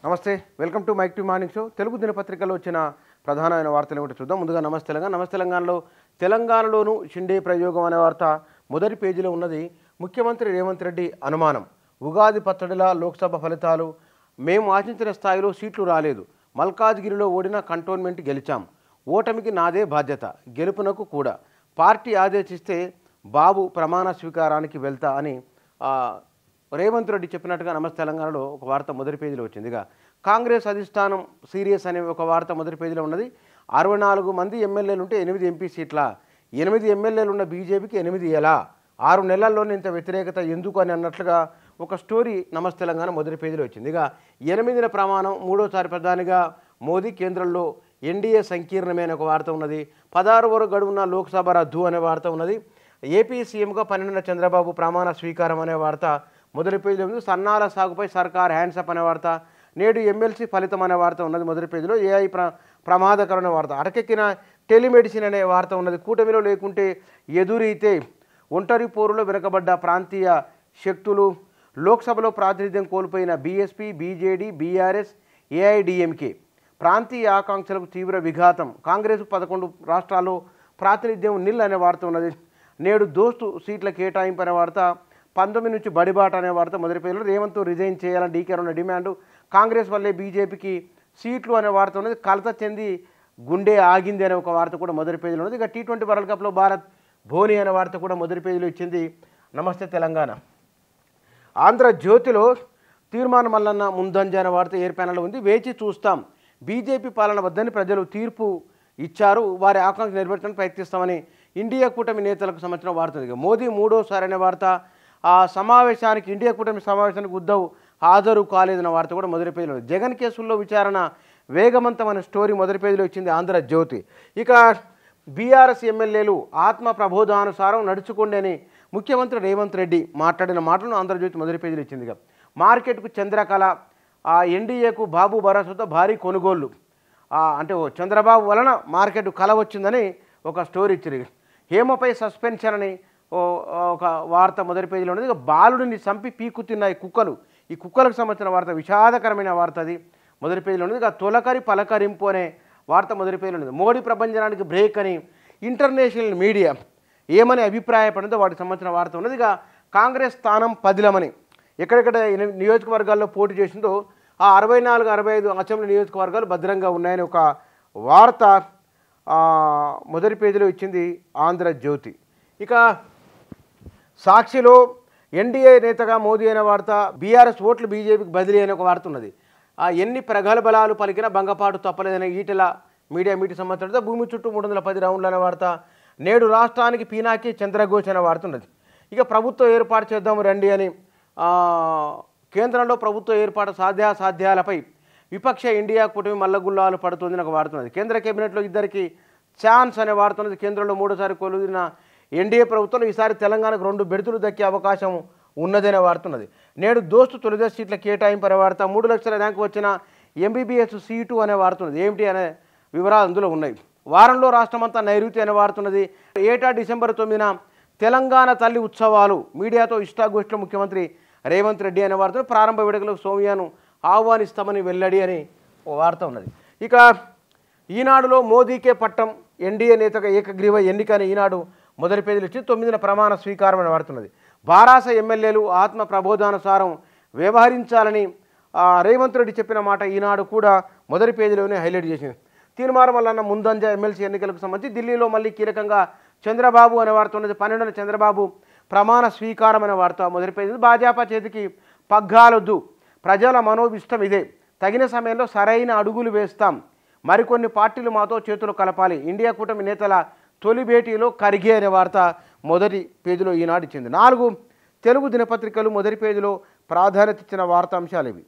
నమస్తే, welcome to mic to morning show. Telugu దినపత్రికలో వచ్చిన ప్రధానమైన వార్తలు ఏమిటో చూద్దాం. ముందుగా నమస్తే తెలంగాణ. తెలంగాణలోనూ షిండే ప్రయోగం అనే వార్త మొదటి పేజీలో ఉన్నది. ముఖ్యమంత్రి రేవంత్ రెడ్డి అనుమానం, ఉగాది పచ్చడిలా లోక్సభ ఫలితాలు, మేము ఆశించిన స్థాయిలో సీట్లు రాలేదు, మల్కాజ్గిరిలో ఓడిన కంటోన్మెంట్ గెలిచాం, ఓటమికి నాదే బాధ్యత, గెలుపునకు కూడా, పార్టీ ఆదేశిస్తే బాబు ప్రమాణ స్వీకారానికి వెళ్తా అని రేవంత్ రెడ్డి చెప్పినట్టుగా నమస్తే తెలంగాణలో ఒక వార్త మొదటి పేజీలో వచ్చింది. ఇక కాంగ్రెస్ అధిష్టానం సీరియస్ అనే ఒక వార్త మొదటి పేజీలో ఉన్నది. 64 మంది ఎమ్మెల్యేలు ఉంటే 8 ఎంపీ సీట్ల, 8 ఎమ్మెల్యేలు ఉన్న బీజేపీకి 8 ఎలా, 6 నెలల్లోనే ఇంత వ్యతిరేకత ఎందుకు అని అన్నట్లుగా ఒక స్టోరీ నమస్తే తెలంగాణ మొదటి పేజీలో వచ్చింది. ఇక 8వ ప్రమాణం, మూడోసారి ప్రధానిగా మోదీ, కేంద్రంలో ఎన్డీఏ సంకీర్ణమే అనే ఒక వార్త ఉన్నది. 16 వరకు గడువున్న లోక్సభ రద్దు అనే వార్త ఉన్నది. ఏపీ సీఎంగా 12న చంద్రబాబు ప్రమాణ స్వీకారం అనే వార్త మొదటి పేజీలో ఉంది. సన్నాల సాగుపై సర్కార్ హ్యాండ్సప్ అనే వార్త, నేడు ఎమ్మెల్సీ ఫలితం అనే వార్త ఉన్నది మొదటి పేజీలో. ఏఐ ప్రమాదకరమైన వార్త, అటకెక్కిన టెలిమెడిసిన్ అనే వార్త ఉన్నది. కూటమిలో లేకుంటే ఎదురైతే ఒంటరి పోరులో వెనుకబడ్డ ప్రాంతీయ శక్తులు, లోక్సభలో ప్రాతినిధ్యం కోల్పోయిన బీఎస్పీ, బీజేడీ, బీఆర్ఎస్, ఏఐడిఎంకే, ప్రాంతీయ ఆకాంక్షలకు తీవ్ర విఘాతం, కాంగ్రెస్ 11 రాష్ట్రాల్లో ప్రాతినిధ్యం నిల్ అనే వార్త ఉన్నది. నేడు దోస్తు సీట్ల కేటాయింపు అనే వార్త, 19 నుంచి బడిబాట అనే వార్త మొదటి పేజీలో. రేవంత్ రిజైన్ చేయాలని డీకే ఉన్న డిమాండ్, కాంగ్రెస్ వల్లే బీజేపీకి సీట్లు అనే వార్త ఉన్నది. కలత చెంది గుండె ఆగింది అనే ఒక వార్త కూడా మొదటి పేజీలో ఉన్నది. ఇక T20 వరల్డ్ కప్లో భారత్ ధోని అనే వార్త కూడా మొదటి పేజీలో ఇచ్చింది నమస్తే తెలంగాణ. ఆంధ్రజ్యోతిలో తీర్మానం మల్లన్న ముందంజ అనే వార్త ఎయిర్ ప్యానెల్లో ఉంది. వేచి చూస్తాం, బీజేపీ పాలన వద్దని ప్రజలు తీర్పు ఇచ్చారు, వారి ఆకాంక్ష నెరవేర్చడానికి ప్రయత్నిస్తామని ఇండియా కూటమి నేతలకు సంబంధించిన వార్త ఉంది. మోదీ మూడోసారి అనే వార్త, ఆ సమావేశానికి, ఇండియా కూటమి సమావేశానికి ఉద్ధవ్ హాజరు కాలేదన్న వార్త కూడా మొదటి పేజీలో ఉంది. జగన్ కేసుల్లో విచారణ వేగవంతం అనే స్టోరీ మొదటి పేజీలో ఇచ్చింది ఆంధ్రజ్యోతి. ఇక బీఆర్ఎస్ ఎమ్మెల్యేలు ఆత్మ ప్రబోధానుసారం నడుచుకోండి అని ముఖ్యమంత్రి రేవంత్ రెడ్డి మాట్లాడిన మాటలను ఆంధ్రజ్యోతి మొదటి పేజీలో ఇచ్చింది. మార్కెట్కు చంద్రకళ, ఎన్డీఏకు బాబు భరోసాతో భారీ కొనుగోళ్లు, అంటే చంద్రబాబు వలన మార్కెట్ కల వచ్చిందని ఒక స్టోరీ ఇచ్చింది. హేమపై సస్పెన్షన్ అని ఒక వార్త మొదటి పేజీలో ఉన్నది. ఇక బాలుడిని చంపి పీకు తిన్నాయి కుక్కలు, ఈ కుక్కలకు సంబంధించిన వార్త, విషాదకరమైన వార్త, అది మొదటి పేజీలో ఉన్నది. ఇక తొలకరి పలకరింపు అనే వార్త మొదటి పేజీలో ఉన్నది. మోడీ ప్రభంజనానికి బ్రేక్ అని ఇంటర్నేషనల్ మీడియా ఏమని అభిప్రాయపడిందో వాటికి సంబంధించిన వార్త ఉన్నది. ఇక కాంగ్రెస్ స్థానం పదిలమని, ఎక్కడెక్కడ నియోజకవర్గాల్లో పోటీ చేసిందో ఆ 64, 65 అసెంబ్లీ నియోజకవర్గాలు భద్రంగా ఉన్నాయని ఒక వార్త మొదటి పేజీలో ఇచ్చింది ఆంధ్రజ్యోతి. ఇక సాక్షిలో ఎన్డీఏ నేతగా మోదీ అనే వార్త, బీఆర్ఎస్ ఓట్లు బీజేపీకి బదిలీ అనే ఒక వార్త ఉన్నది. ఎన్ని ప్రగల్భాలు పలికినా భంగపాటు తప్పలేదనే ఈటెల మీడియాకి సంబంధించిన భూమి చుట్టూ 310 రౌండ్లు అనే వార్త, నేడు రాష్ట్రానికి పీనాకి చంద్రఘోష్ అనే వార్త ఉన్నది. ఇక ప్రభుత్వం ఏర్పాటు చేద్దాము రండి అని, కేంద్రంలో ప్రభుత్వ ఏర్పాటు సాధ్యాసాధ్యాలపై విపక్ష ఇండియా కూటమి మల్లగుల్లాలు పడుతుందని ఒక వార్త ఉన్నది. కేంద్ర కేబినెట్లో ఇద్దరికి ఛాన్స్ అనే వార్త ఉన్నది. కేంద్రంలో 3సారి కొలుదిన ఎన్డీఏ ప్రభుత్వంలో ఈసారి తెలంగాణకు 2 బెర్తులు దక్కే అవకాశం ఉన్నదనే వార్త ఉన్నది. నేడు దోస్తు తొలిదశ సీట్ల కేటాయింపు అనే వార్త, 3 లక్షల ర్యాంకు వచ్చిన ఎంబీబీఎస్ సీటు అనే వార్త ఉన్నది. ఏమిటి అనే వివరాలు అందులో ఉన్నాయి. వారంలో రాష్ట్రమంతా నైరుతి అనే వార్త ఉన్నది. ఏటా డిసెంబర్ 9న తెలంగాణ తల్లి ఉత్సవాలు, మీడియాతో ఇష్టాగోష్ఠిలో ముఖ్యమంత్రి రేవంత్ రెడ్డి అనే వార్త, ప్రారంభ వేడుకలకు సోనియాను ఆహ్వానిస్తామని వెల్లడి అని ఓ వార్త ఉన్నది. ఇక ఈనాడులో మోదీకే పట్టం, ఎన్డీఏ నేతగా ఏకగ్రీవ ఎన్నిక అని ఈనాడు మొదటి పేజీలు ఇచ్చి 9న ప్రమాణ స్వీకారం అని వాడుతున్నది. బారాస ఎమ్మెల్యేలు ఆత్మ ప్రబోధానుసారం వ్యవహరించాలని రేవంత్ రెడ్డి చెప్పిన మాట ఈనాడు కూడా మొదటి పేజీలోనే హైలైట్ చేసింది. తీర్మానం వల్ల ముందంజ ఎమ్మెల్సీ ఎన్నికలకు సంబంధించి ఢిల్లీలో మళ్ళీ కీలకంగా చంద్రబాబు అనే వార్త ఉన్నది. 12న చంద్రబాబు ప్రమాణ స్వీకారం అనే వార్త మొదటి పేజీ. భాజపా చేతికి పగ్గాలొద్దు, ప్రజల మనోభిష్టం ఇదే, తగిన సమయంలో సరైన అడుగులు వేస్తాం, మరికొన్ని పార్టీలు మాతో చేతులు కలపాలి, ఇండియా కూటమి నేతల తొలి భేటీలో ఖర్గే అనే వార్త మొదటి పేజీలో ఈనాడు ఇచ్చింది. 4 తెలుగు దినపత్రికలు మొదటి పేజీలో ప్రాధాన్యత ఇచ్చిన వార్తాంశాలు ఇవి.